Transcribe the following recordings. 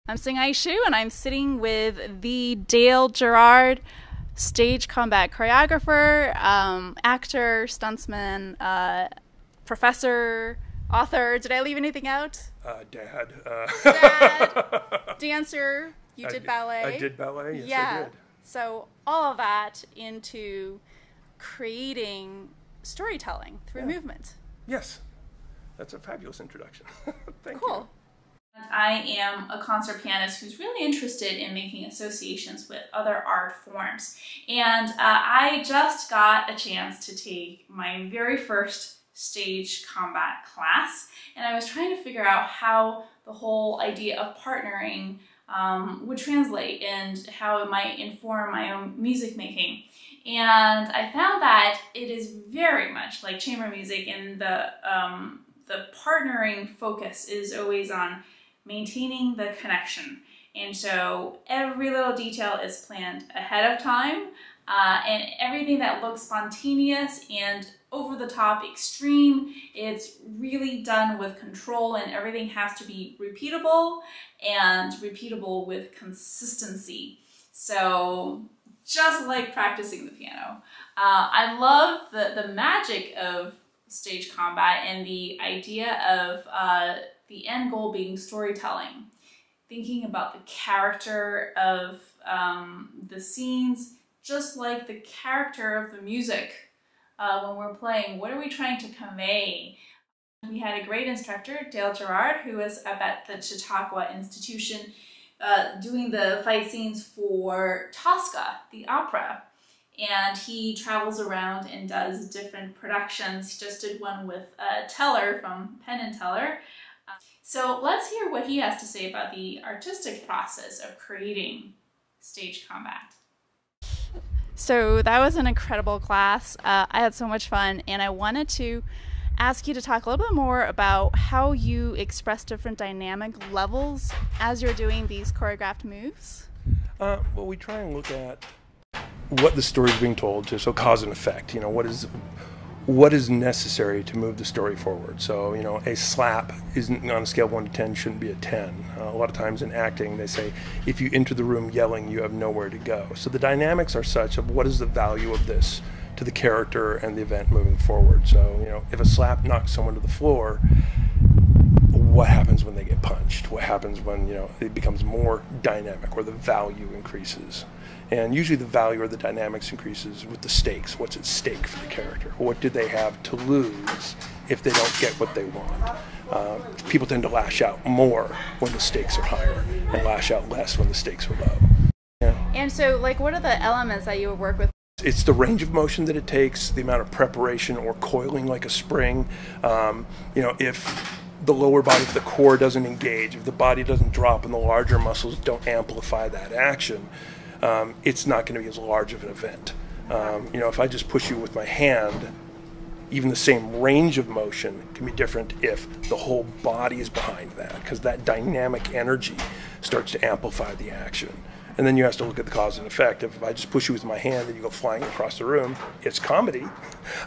I'm Hsing-ay and I'm sitting with the Girard, stage combat choreographer, actor, stuntsman, professor, author. Did I leave anything out? Dad. Dad, dancer. You did ballet. I did ballet, yes yeah. I did. So all of that into creating storytelling through movement. Yes. That's a fabulous introduction. Thank Cool. you. I am a concert pianist who's really interested in making associations with other art forms. And I just got a chance to take my very first stage combat class. And I was trying to figure out how the whole idea of partnering would translate and how it might inform my own music making. And I found that it is very much like chamber music, and the partnering focus is always on maintaining the connection. And so every little detail is planned ahead of time, and everything that looks spontaneous and over the top extreme, it's really done with control, and everything has to be repeatable and repeatable with consistency. So just like practicing the piano. I love the magic of stage combat and the idea of the end goal being storytelling. Thinking about the character of the scenes, just like the character of the music when we're playing. What are we trying to convey? We had a great instructor, Girard, who was up at the Chautauqua Institution doing the fight scenes for Tosca, the opera. And he travels around and does different productions. He just did one with Teller from Penn and Teller. So let's hear what he has to say about the artistic process of creating stage combat. So that was an incredible class. I had so much fun, and I wanted to ask you to talk a little bit more about how you express different dynamic levels as you're doing these choreographed moves. Well, we try and look at what the story is being told, so cause and effect. You know, what is necessary to move the story forward. So, you know, a slap isn't on a scale of 1 to 10 shouldn't be a 10. A lot of times in acting, they say, if you enter the room yelling, you have nowhere to go. So the dynamics are such of what is the value of this to the character and the event moving forward. So, you know, if a slap knocks someone to the floor, what happens when they get punched? What happens when, you know, it becomes more dynamic or the value increases? And usually the value or the dynamics increases with the stakes. What's at stake for the character? What do they have to lose if they don't get what they want? People tend to lash out more when the stakes are higher and lash out less when the stakes are low. Yeah. And so, like, what are the elements that you would work with? It's the range of motion that it takes, the amount of preparation or coiling like a spring. You know, if the lower body, if the core doesn't engage, if the body doesn't drop and the larger muscles don't amplify that action, it's not going to be as large of an event. You know, if I just push you with my hand, even the same range of motion can be different if the whole body is behind that, because that dynamic energy starts to amplify the action. And then you have to look at the cause and effect. If I just push you with my hand and you go flying across the room, it's comedy.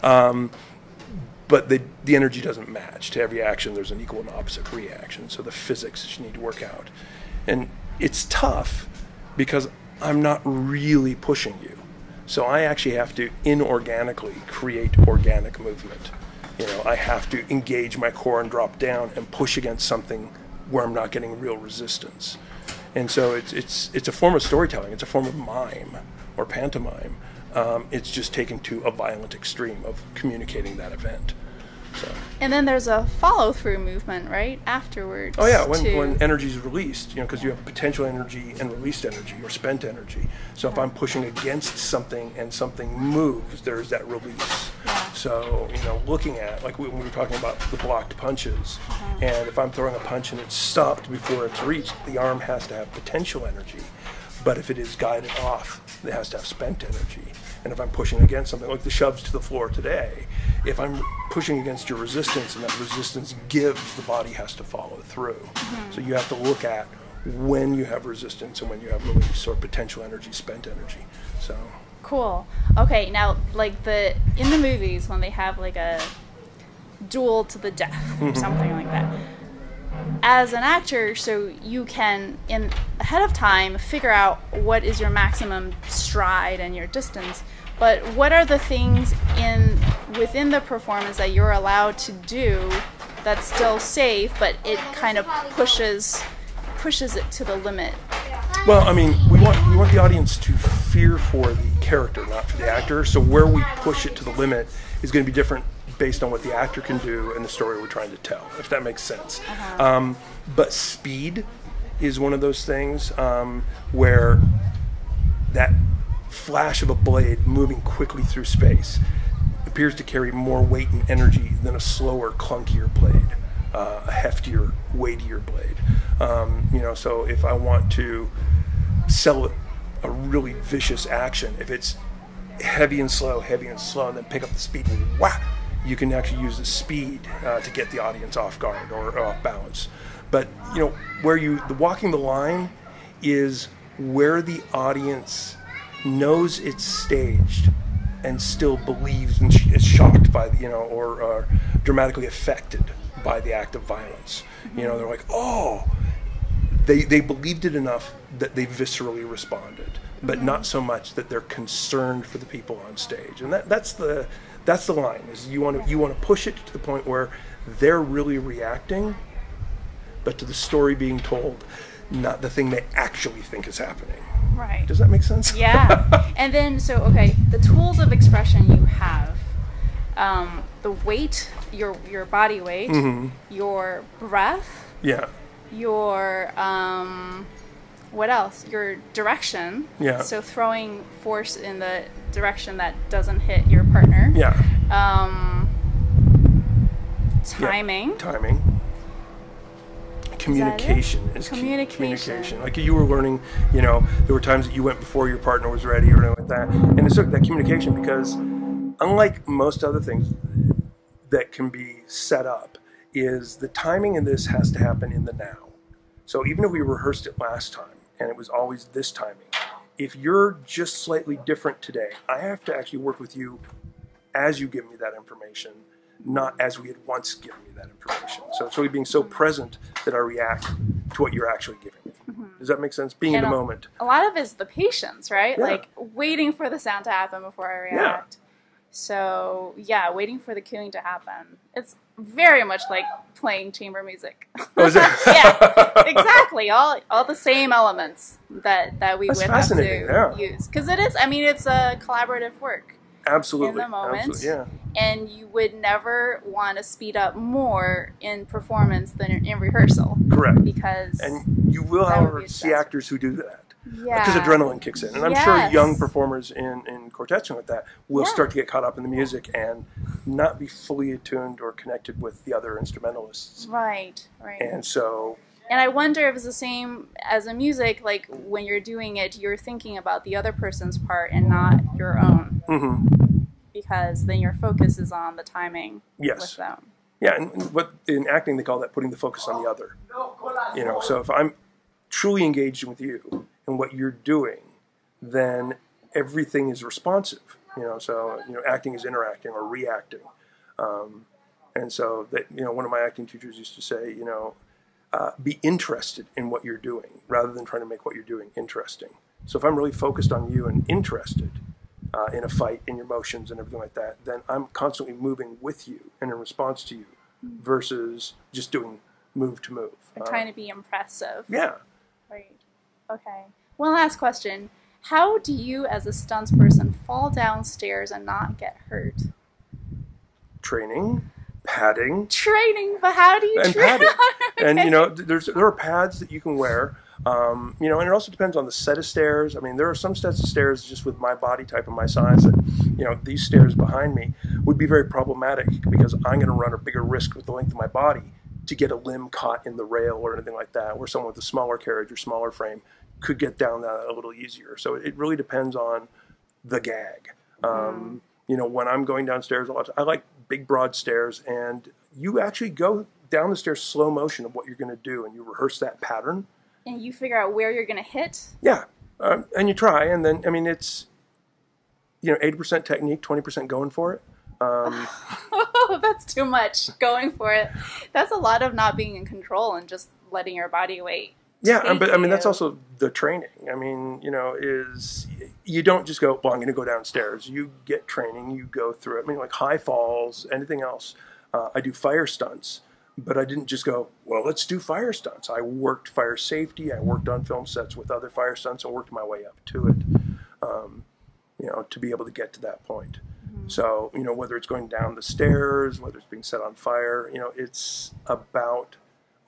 But the energy doesn't match. To every action, there's an equal and opposite reaction. So the physics that you need to work out. And it's tough because I'm not really pushing you. So I actually have to inorganically create organic movement. You know, I have to engage my core and drop down and push against something where I'm not getting real resistance. And so it's a form of storytelling. It's a form of mime or pantomime. It's just taken to a violent extreme of communicating that event. So. And then there's a follow-through movement, right, afterwards. Oh yeah, when energy is released, you know, because you have potential energy and released energy or spent energy. So if I'm pushing against something and something moves, there's that release. Yeah. So, you know, looking at, like when we were talking about the blocked punches, and if I'm throwing a punch and it's stopped before it's reached, the arm has to have potential energy. But if it is guided off, it has to have spent energy. And if I'm pushing against something, like the shoves to the floor today, if I'm pushing against your resistance and that resistance gives, the body has to follow through. So you have to look at when you have resistance and when you have release or potential energy, spent energy. So cool. Okay, now like in the movies when they have like a duel to the death or something like that, as an actor, so you can ahead of time figure out what is your maximum stride and your distance, but what are the things within the performance that you're allowed to do that's still safe, but it kind of pushes it to the limit? Well, I mean, we want the audience to fear for the character, not for the actor. So where we push it to the limit is going to be different based on what the actor can do and the story we're trying to tell, if that makes sense. But speed is one of those things where that flash of a blade moving quickly through space appears to carry more weight and energy than a slower, clunkier blade, a heftier, weightier blade. So if I want to sell a really vicious action, if it's heavy and slow, and then pick up the speed and wah, you can actually use the speed to get the audience off guard or off balance. But where the walking the line is where the audience knows it's staged and still believes and is shocked by or dramatically affected by the act of violence. They're like, oh, they believed it enough that they viscerally responded, but not so much that they're concerned for the people on stage. And that's the line, is you want to push it to the point where they're really reacting, but to the story being told, not the thing they actually think is happening. Right. Does that make sense? Yeah. And then, the tools of expression you have, the weight, your body weight, your breath, your what else? Your direction. Yeah. So throwing force in the direction that doesn't hit your partner. Yeah. Timing. Timing. Communication is communication. Like you were learning, there were times that you went before your partner was ready or anything like that. And it's that communication, because unlike most other things that can be set up, is the timing in this has to happen in the now. So even if we rehearsed it last time and it was always this timing, if you're just slightly different today, I have to actually work with you as you give me that information, not as we had once given me that information. So it's really being so present that I react to what you're actually giving me. Does that make sense? Being in the moment. A lot of it is the patience, right? Yeah. Like waiting for the sound to happen before I react. Yeah. So waiting for the cueing to happen. It's very much like playing chamber music. Oh, is it? Yeah, exactly. All the same elements that we would have to use. Because it is, it's a collaborative work. Absolutely. In the moment. Absolutely, yeah. And you would never want to speed up more in performance than in rehearsal. Correct. Because and you will, however, see actors who do that. Yeah. Because adrenaline kicks in. And I'm sure young performers in quartets and like that will start to get caught up in the music and not be fully attuned or connected with the other instrumentalists. Right. And so... And I wonder if it's the same as in music, like when you're doing it, you're thinking about the other person's part and not your own. Because then your focus is on the timing with them. Yeah, and what in acting they call that putting the focus on the other. So if I'm truly engaged with you and what you're doing, then everything is responsive. So acting is interacting or reacting. And so that one of my acting teachers used to say, be interested in what you're doing rather than trying to make what you're doing interesting. So if I'm really focused on you and interested in a fight, in your motions and everything like that, then I'm constantly moving with you and in response to you versus just doing move to move. I'm trying to be impressive. Yeah. Right. Okay. One last question. How do you, as a stunts person, fall downstairs and not get hurt? Training. Padding. Training, but how do you train? Padding. And there are pads that you can wear. And it also depends on the set of stairs. There are some sets of stairs just with my body type and my size that, these stairs behind me would be very problematic because I'm going to run a bigger risk with the length of my body to get a limb caught in the rail or anything like that, where someone with a smaller carriage or smaller frame could get down that a little easier. So it really depends on the gag. When I'm going downstairs a lot, I like big, broad stairs, and you actually go down the stairs slow motion of what you're going to do, and you rehearse that pattern. And you figure out where you're going to hit? Yeah, and you try, and then, it's, 80% technique, 20% going for it. That's too much. Going for it. That's a lot of not being in control and just letting your body weight. Yeah, but I mean, that's also the training. I mean, you know, is you don't just go, well, I'm going to go downstairs. You get training, you go through it. I mean, like high falls, anything else. I do fire stunts, but I didn't just go, well, let's do fire stunts. I worked fire safety. I worked on film sets with other fire stunts and worked my way up to it, you know, to be able to get to that point. So, you know, whether it's going down the stairs, whether it's being set on fire, you know, it's about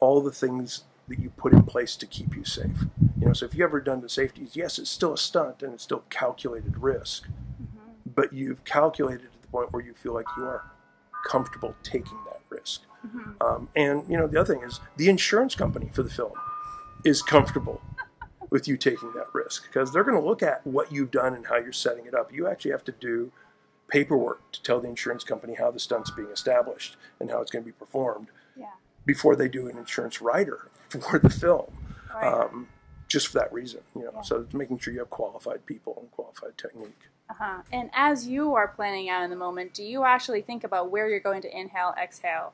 all the things that you put in place to keep you safe. You know, so if you've ever done the safeties, yes, it's still a stunt and it's still calculated risk, but you've calculated to the point where you feel like you are comfortable taking that risk. And, you know, the other thing is the insurance company for the film is comfortable with you taking that risk because they're going to look at what you've done and how you're setting it up. You actually have to do paperwork to tell the insurance company how the stunt's being established and how it's going to be performed before they do an insurance rider for the film, just for that reason, you know. So it's making sure you have qualified people and qualified technique. And as you are planning out in the moment, do you actually think about where you're going to inhale, exhale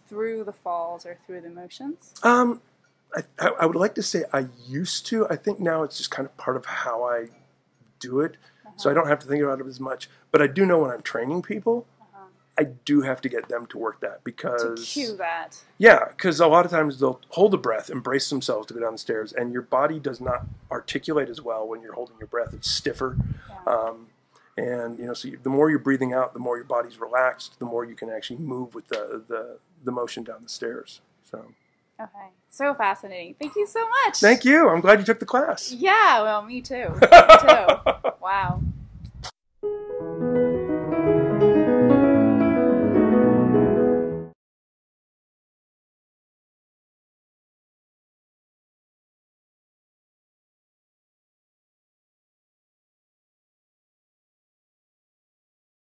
through the falls or through the motions? I would like to say I used to. I think now it's just kind of part of how I do it. So I don't have to think about it as much. But I do know when I'm training people, I do have to get them to work that because... To cue that. Yeah, because a lot of times they'll hold the breath and brace themselves to go down the stairs, and your body does not articulate as well when you're holding your breath. It's stiffer. And, you know, so the more you're breathing out, the more your body's relaxed, the more you can actually move with the motion down the stairs. So... Okay. So fascinating. Thank you so much. Thank you. I'm glad you took the class. Yeah, well, me too. Me too. Wow.